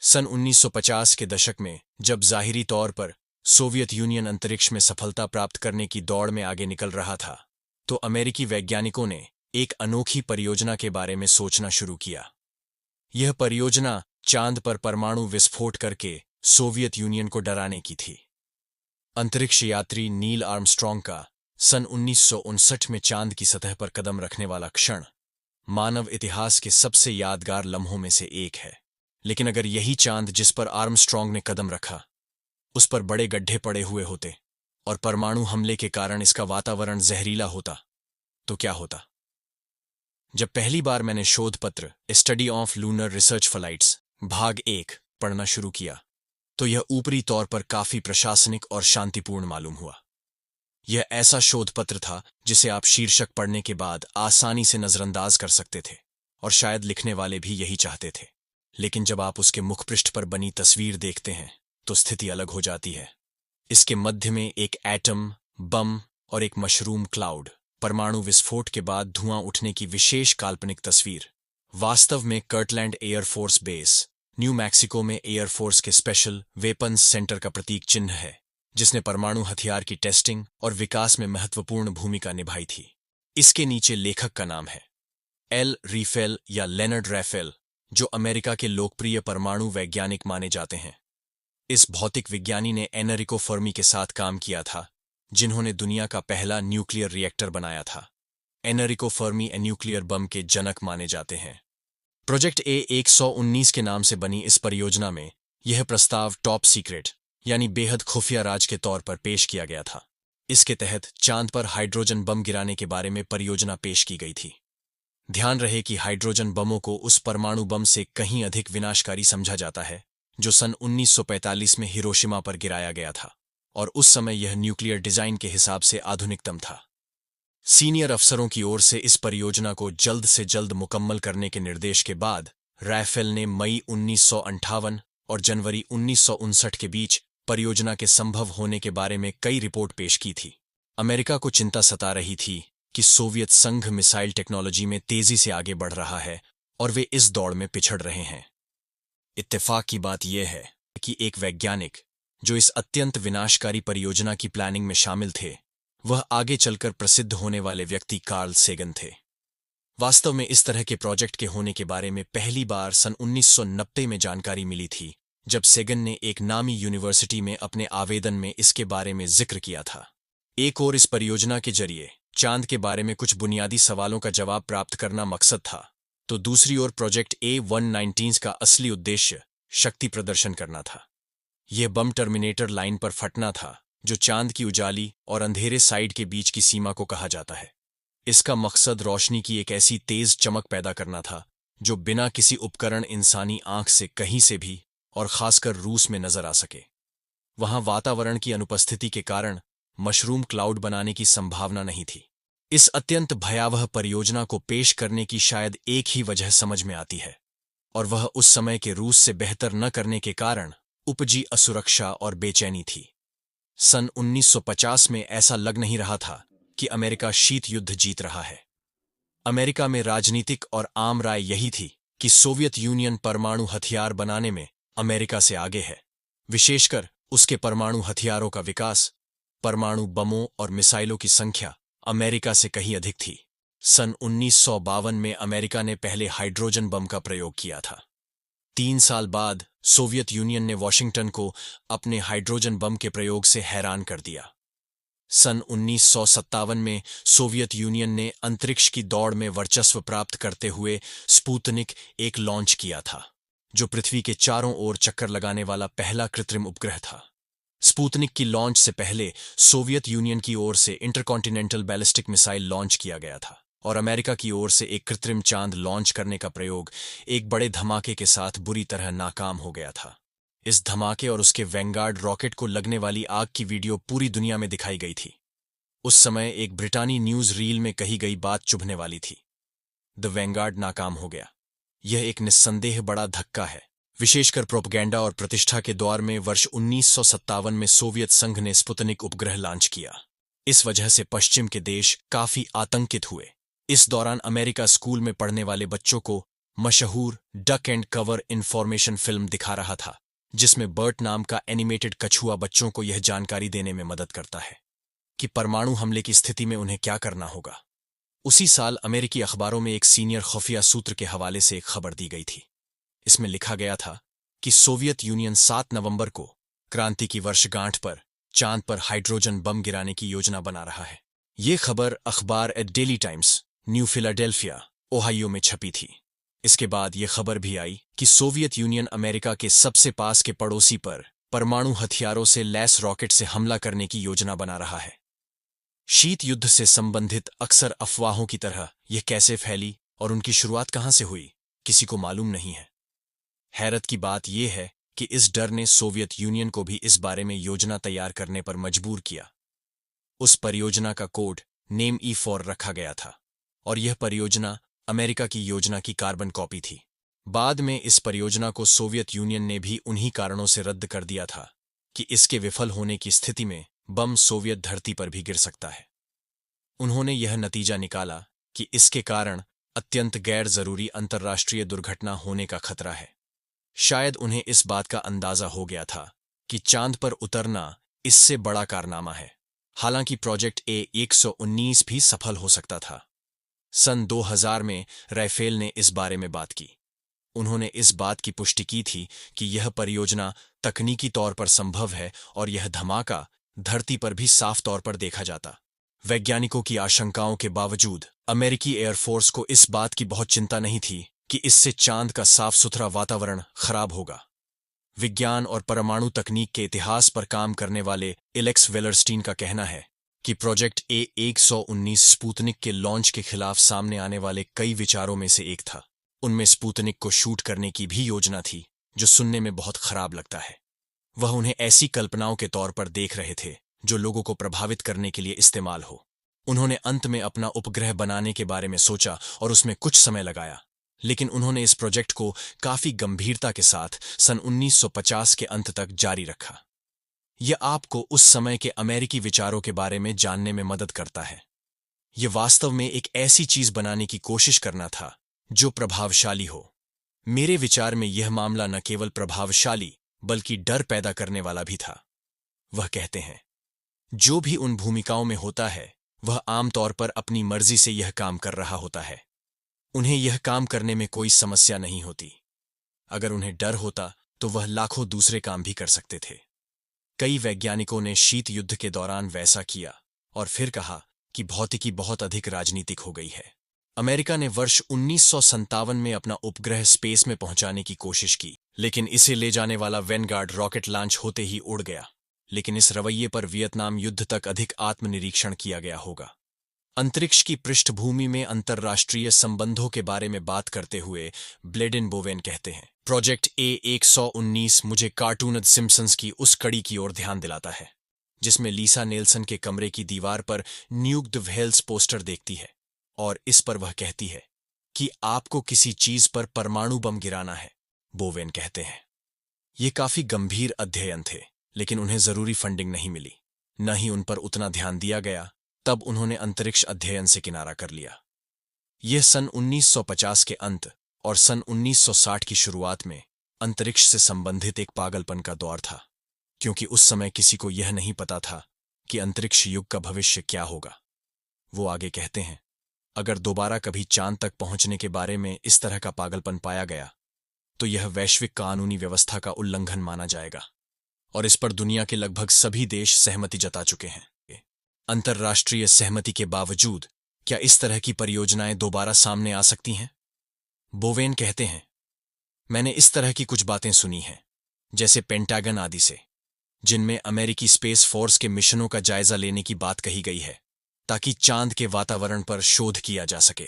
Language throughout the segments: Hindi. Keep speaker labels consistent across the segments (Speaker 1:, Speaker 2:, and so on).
Speaker 1: सन 1950 के दशक में जब ज़ाहिरी तौर पर सोवियत यूनियन अंतरिक्ष में सफलता प्राप्त करने की दौड़ में आगे निकल रहा था, तो अमेरिकी वैज्ञानिकों ने एक अनोखी परियोजना के बारे में सोचना शुरू किया। यह परियोजना चांद पर परमाणु विस्फोट करके सोवियत यूनियन को डराने की थी। अंतरिक्ष यात्री नील आर्मस्ट्रॉन्ग का सन 1959 में चांद की सतह पर कदम रखने वाला क्षण मानव इतिहास के सबसे यादगार लम्हों में से एक है। लेकिन अगर यही चांद जिस पर आर्मस्ट्रॉन्ग ने कदम रखा उस पर बड़े गड्ढे पड़े हुए होते और परमाणु हमले के कारण इसका वातावरण जहरीला होता, तो क्या होता? जब पहली बार मैंने शोध पत्र study of lunar research flights भाग 1 पढ़ना शुरू किया, तो यह ऊपरी तौर पर काफी प्रशासनिक और शांतिपूर्ण मालूम हुआ। यह ऐसा शोध पत्र था जिसे आप शीर्षक पढ़ने के बाद आसानी से नजरअंदाज कर सकते थे, और शायद लिखने वाले भी यही चाहते थे। लेकिन जब आप उसके मुखपृष्ठ पर बनी तस्वीर देखते हैं तो स्थिति अलग हो जाती है। इसके मध्य में एक एटम बम और एक मशरूम क्लाउड, परमाणु विस्फोट के बाद धुआं उठने की विशेष काल्पनिक तस्वीर, वास्तव में Kirtland air force base new Mexico में एयरफोर्स के स्पेशल वेपन्स सेंटर का प्रतीक चिन्ह है, जिसने परमाणु हथियार की टेस्टिंग और विकास में महत्वपूर्ण भूमिका निभाई थी। इसके नीचे लेखक का नाम है एल रीफेल या लेनर्ड रैफेल, जो अमेरिका के लोकप्रिय परमाणु वैज्ञानिक माने जाते हैं। इस भौतिक विज्ञानी ने एनरिको फर्मी के साथ काम किया था, जिन्होंने दुनिया का पहला न्यूक्लियर रिएक्टर बनाया था। एनरिको फर्मी न्यूक्लियर बम के जनक माने जाते हैं। प्रोजेक्ट A119 के नाम से बनी इस परियोजना में यह प्रस्ताव टॉप सीक्रेट यानी बेहद खुफिया राज के तौर पर पेश किया गया था। इसके तहत चांद पर हाइड्रोजन बम गिराने के बारे में परियोजना पेश की गई थी। ध्यान रहे कि हाइड्रोजन बमों को उस परमाणु बम से कहीं अधिक विनाशकारी समझा जाता है जो सन 1945 में हिरोशिमा पर गिराया गया था, और उस समय यह न्यूक्लियर डिजाइन के हिसाब से आधुनिकतम था। सीनियर अफसरों की ओर से इस परियोजना को जल्द से जल्द मुकम्मल करने के निर्देश के बाद रैफेल ने मई 1958 और जनवरी 1959 के बीच परियोजना के संभव होने के बारे में कई रिपोर्ट पेश की थी। अमेरिका को चिंता सता रही थी कि सोवियत संघ मिसाइल टेक्नोलॉजी में तेजी से आगे बढ़ रहा है और वे इस दौड़ में पिछड़ रहे हैं। इत्तेफाक की बात यह है कि एक वैज्ञानिक जो इस अत्यंत विनाशकारी परियोजना की प्लानिंग में शामिल थे, वह आगे चलकर प्रसिद्ध होने वाले व्यक्ति कार्ल सेगन थे। वास्तव में इस तरह के प्रोजेक्ट के होने के बारे में पहली बार सन 1990 में जानकारी मिली थी, जब सेगन ने एक नामी यूनिवर्सिटी में अपने आवेदन में इसके बारे में जिक्र किया था। एक और इस परियोजना के जरिए चांद के बारे में कुछ बुनियादी सवालों का जवाब प्राप्त करना मकसद था, तो दूसरी ओर प्रोजेक्ट A119 का असली उद्देश्य शक्ति प्रदर्शन करना था। यह बम टर्मिनेटर लाइन पर फटना था, जो चांद की उजाली और अंधेरे साइड के बीच की सीमा को कहा जाता है। इसका मकसद रोशनी की एक ऐसी तेज चमक पैदा करना था जो बिना किसी उपकरण इंसानी आंख से कहीं से भी, और खासकर रूस में, नजर आ सके। वहां वातावरण की अनुपस्थिति के कारण मशरूम क्लाउड बनाने की संभावना नहीं थी। इस अत्यंत भयावह परियोजना को पेश करने की शायद एक ही वजह समझ में आती है, और वह उस समय के रूस से बेहतर न करने के कारण उपजी असुरक्षा और बेचैनी थी। सन 1950 में ऐसा लग नहीं रहा था कि अमेरिका शीत युद्ध जीत रहा है। अमेरिका में राजनीतिक और आम राय यही थी कि सोवियत यूनियन परमाणु हथियार बनाने में अमेरिका से आगे है, विशेषकर उसके परमाणु हथियारों का विकास, परमाणु बमों और मिसाइलों की संख्या अमेरिका से कहीं अधिक थी। सन 1952 में अमेरिका ने पहले हाइड्रोजन बम का प्रयोग किया था। 3 साल बाद सोवियत यूनियन ने वॉशिंगटन को अपने हाइड्रोजन बम के प्रयोग से हैरान कर दिया। सन 1957 में सोवियत यूनियन ने अंतरिक्ष की दौड़ में वर्चस्व प्राप्त करते हुए स्पुतनिक एक लॉन्च किया था, जो पृथ्वी के चारों ओर चक्कर लगाने वाला पहला कृत्रिम उपग्रह था। स्पुतनिक की लॉन्च से पहले सोवियत यूनियन की ओर से इंटरकॉन्टिनेंटल बैलिस्टिक मिसाइल लॉन्च किया गया था, और अमेरिका की ओर से एक कृत्रिम चांद लॉन्च करने का प्रयोग एक बड़े धमाके के साथ बुरी तरह नाकाम हो गया था। इस धमाके और उसके वैंगार्ड रॉकेट को लगने वाली आग की वीडियो पूरी दुनिया में दिखाई गई थी। उस समय एक ब्रिटानी न्यूज रील में कही गई बात चुभने वाली थी: द वैंगार्ड नाकाम हो गया। यह एक निस्संदेह बड़ा धक्का है, विशेषकर प्रोपगेंडा और प्रतिष्ठा के दौर में। वर्ष 1957 में सोवियत संघ ने स्पुतनिक उपग्रह लॉन्च किया। इस वजह से पश्चिम के देश काफी आतंकित हुए। इस दौरान अमेरिका स्कूल में पढ़ने वाले बच्चों को मशहूर duck and cover information film दिखा रहा था, जिसमें बर्ट नाम का एनिमेटेड कछुआ बच्चों को यह जानकारी देने में मदद करता है कि परमाणु हमले की स्थिति में उन्हें क्या करना होगा। उसी साल अमेरिकी अखबारों में एक सीनियर खुफिया सूत्र के हवाले से एक खबर दी गई थी। इसमें लिखा गया था कि सोवियत यूनियन 7 नवंबर को क्रांति की वर्षगांठ पर चांद पर हाइड्रोजन बम गिराने की योजना बना रहा है। ये खबर अखबार a Daily Times, New Philadelphia, Ohio में छपी थी। इसके बाद यह खबर भी आई कि सोवियत यूनियन अमेरिका के सबसे पास के पड़ोसी पर परमाणु हथियारों से लैस रॉकेट से हमला करने की योजना बना रहा है। शीत युद्ध से संबंधित अक्सर अफवाहों की तरह यह कैसे फैली और उनकी शुरुआत कहां से हुई, किसी को मालूम नहीं है। हैरत की बात यह है कि इस डर ने सोवियत यूनियन को भी इस बारे में योजना तैयार करने पर मजबूर किया। उस परियोजना का कोड नेम E4 रखा गया था और यह परियोजना अमेरिका की योजना की कार्बन कॉपी थी। बाद में इस परियोजना को सोवियत यूनियन ने भी उन्हीं कारणों से रद्द कर दिया था कि इसके विफल होने की स्थिति में बम सोवियत धरती पर भी गिर सकता है। उन्होंने यह नतीजा निकाला कि इसके कारण अत्यंत गैर जरूरी अंतर्राष्ट्रीय दुर्घटना होने का खतरा है। शायद उन्हें इस बात का अंदाजा हो गया था कि चांद पर उतरना इससे बड़ा कारनामा है। हालांकि प्रोजेक्ट A119 भी सफल हो सकता था। सन 2000 में राफेल ने इस बारे में बात की। उन्होंने इस बात की पुष्टि की थी कि यह परियोजना तकनीकी तौर पर संभव है और यह धमाका धरती पर भी साफ तौर पर देखा जाता। वैज्ञानिकों की आशंकाओं के बावजूद अमेरिकी एयरफोर्स को इस बात की बहुत चिंता नहीं थी कि इससे चांद का साफ सुथरा वातावरण खराब होगा। विज्ञान और परमाणु तकनीक के इतिहास पर काम करने वाले एलेक्स वेलरस्टीन का कहना है कि प्रोजेक्ट A119 स्पुतनिक के लॉन्च के खिलाफ सामने आने वाले कई विचारों में से एक था। उनमें स्पुतनिक को शूट करने की भी योजना थी, जो सुनने में बहुत खराब लगता है। वह उन्हें ऐसी कल्पनाओं के तौर पर देख रहे थे जो लोगों को प्रभावित करने के लिए इस्तेमाल हो। उन्होंने अंत में अपना उपग्रह बनाने के बारे में सोचा और उसमें कुछ समय लगाया, लेकिन उन्होंने इस प्रोजेक्ट को काफी गंभीरता के साथ सन 1950 के अंत तक जारी रखा। यह आपको उस समय के अमेरिकी विचारों के बारे में जानने में मदद करता है। यह वास्तव में एक ऐसी चीज बनाने की कोशिश करना था जो प्रभावशाली हो। मेरे विचार में यह मामला न केवल प्रभावशाली बल्कि डर पैदा करने वाला भी था। वह कहते हैं, जो भी उन भूमिकाओं में होता है वह आमतौर पर अपनी मर्जी से यह काम कर रहा होता है। उन्हें यह काम करने में कोई समस्या नहीं होती। अगर उन्हें डर होता तो वह लाखों दूसरे काम भी कर सकते थे। कई वैज्ञानिकों ने शीत युद्ध के दौरान वैसा किया और फिर कहा कि भौतिकी बहुत अधिक राजनीतिक हो गई है। अमेरिका ने वर्ष 1957 में अपना उपग्रह स्पेस में पहुंचाने की कोशिश की, लेकिन इसे ले जाने वाला वैनगार्ड रॉकेट लॉन्च होते ही उड़ गया। लेकिन इस रवैये पर वियतनाम युद्ध तक अधिक आत्मनिरीक्षण किया गया होगा। अंतरिक्ष की पृष्ठभूमि में अंतर्राष्ट्रीय संबंधों के बारे में बात करते हुए ब्लेडेन बोवेन कहते हैं, प्रोजेक्ट A119 मुझे कार्टून द सिम्पसन्स की उस कड़ी की ओर ध्यान दिलाता है जिसमें लीसा नेल्सन के कमरे की दीवार पर न्यूक द व्हेल्स पोस्टर देखती है और इस पर वह कहती है कि आपको किसी चीज पर परमाणु बम गिराना है। बोवेन कहते हैं, ये काफी गंभीर अध्ययन थे, लेकिन उन्हें जरूरी फंडिंग नहीं मिली, न ही उन पर उतना ध्यान दिया गया। तब उन्होंने अंतरिक्ष अध्ययन से किनारा कर लिया। यह सन 1950 के अंत और सन 1960 की शुरुआत में अंतरिक्ष से संबंधित एक पागलपन का दौर था, क्योंकि उस समय किसी को यह नहीं पता था कि अंतरिक्ष युग का भविष्य क्या होगा। वो आगे कहते हैं, अगर दोबारा कभी चांद तक पहुंचने के बारे में इस तरह का पागलपन पाया गया तो यह वैश्विक कानूनी व्यवस्था का उल्लंघन माना जाएगा और इस पर दुनिया के लगभग सभी देश सहमति जता चुके हैं। अंतर्राष्ट्रीय सहमति के बावजूद क्या इस तरह की परियोजनाएं दोबारा सामने आ सकती हैं? बोवेन कहते हैं, मैंने इस तरह की कुछ बातें सुनी हैं, जैसे पेंटागन आदि से, जिनमें अमेरिकी स्पेस फोर्स के मिशनों का जायजा लेने की बात कही गई है ताकि चांद के वातावरण पर शोध किया जा सके।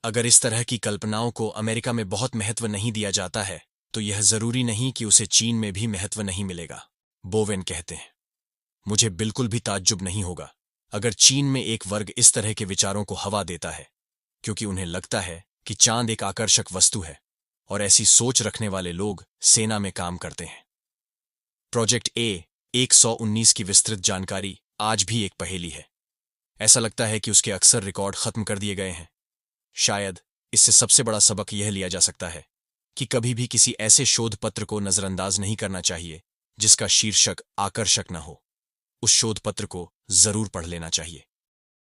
Speaker 1: अगर इस तरह की कल्पनाओं को अमेरिका में बहुत महत्व नहीं दिया जाता है तो यह जरूरी नहीं कि उसे चीन में भी महत्व नहीं मिलेगा। बोवेन कहते हैं, मुझे बिल्कुल भी ताज्जुब नहीं होगा अगर चीन में एक वर्ग इस तरह के विचारों को हवा देता है, क्योंकि उन्हें लगता है कि चांद एक आकर्षक वस्तु है और ऐसी सोच रखने वाले लोग सेना में काम करते हैं। प्रोजेक्ट A119 की विस्तृत जानकारी आज भी एक पहेली है। ऐसा लगता है कि उसके अक्सर रिकॉर्ड खत्म कर दिए गए हैं। शायद इससे सबसे बड़ा सबक यह लिया जा सकता है कि कभी भी किसी ऐसे शोध पत्र को नजरअंदाज नहीं करना चाहिए जिसका शीर्षक आकर्षक न हो। उस शोध पत्र को जरूर पढ़ लेना चाहिए।